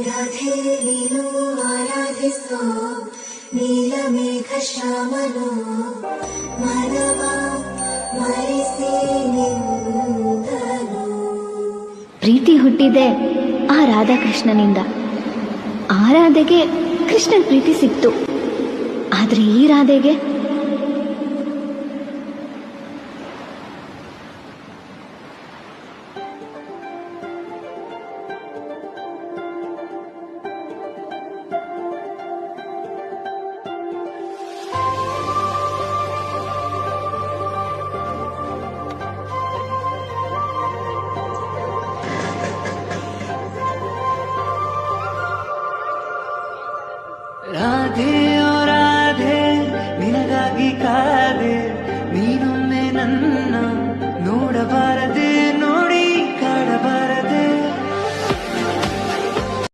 ರಾಧೆ ನೀನು ಆರಾಧಿಸೋ ನೀಲಮೇಘ ಶ್ಯಾಮನು ಮನವ ಮರೆಸಿ ನಿಂದನು. ಪ್ರೀತಿ ಹುಟ್ಟಿದೆ ಆ ರಾಧಾಕೃಷ್ಣನಿಂದ. ಆ ರಾಧೆಗೆ ಕೃಷ್ಣನ್ ಪ್ರೀತಿ ಸಿಕ್ತು, ಆದ್ರೆ ಈ ರಾಧೆಗೆ राधे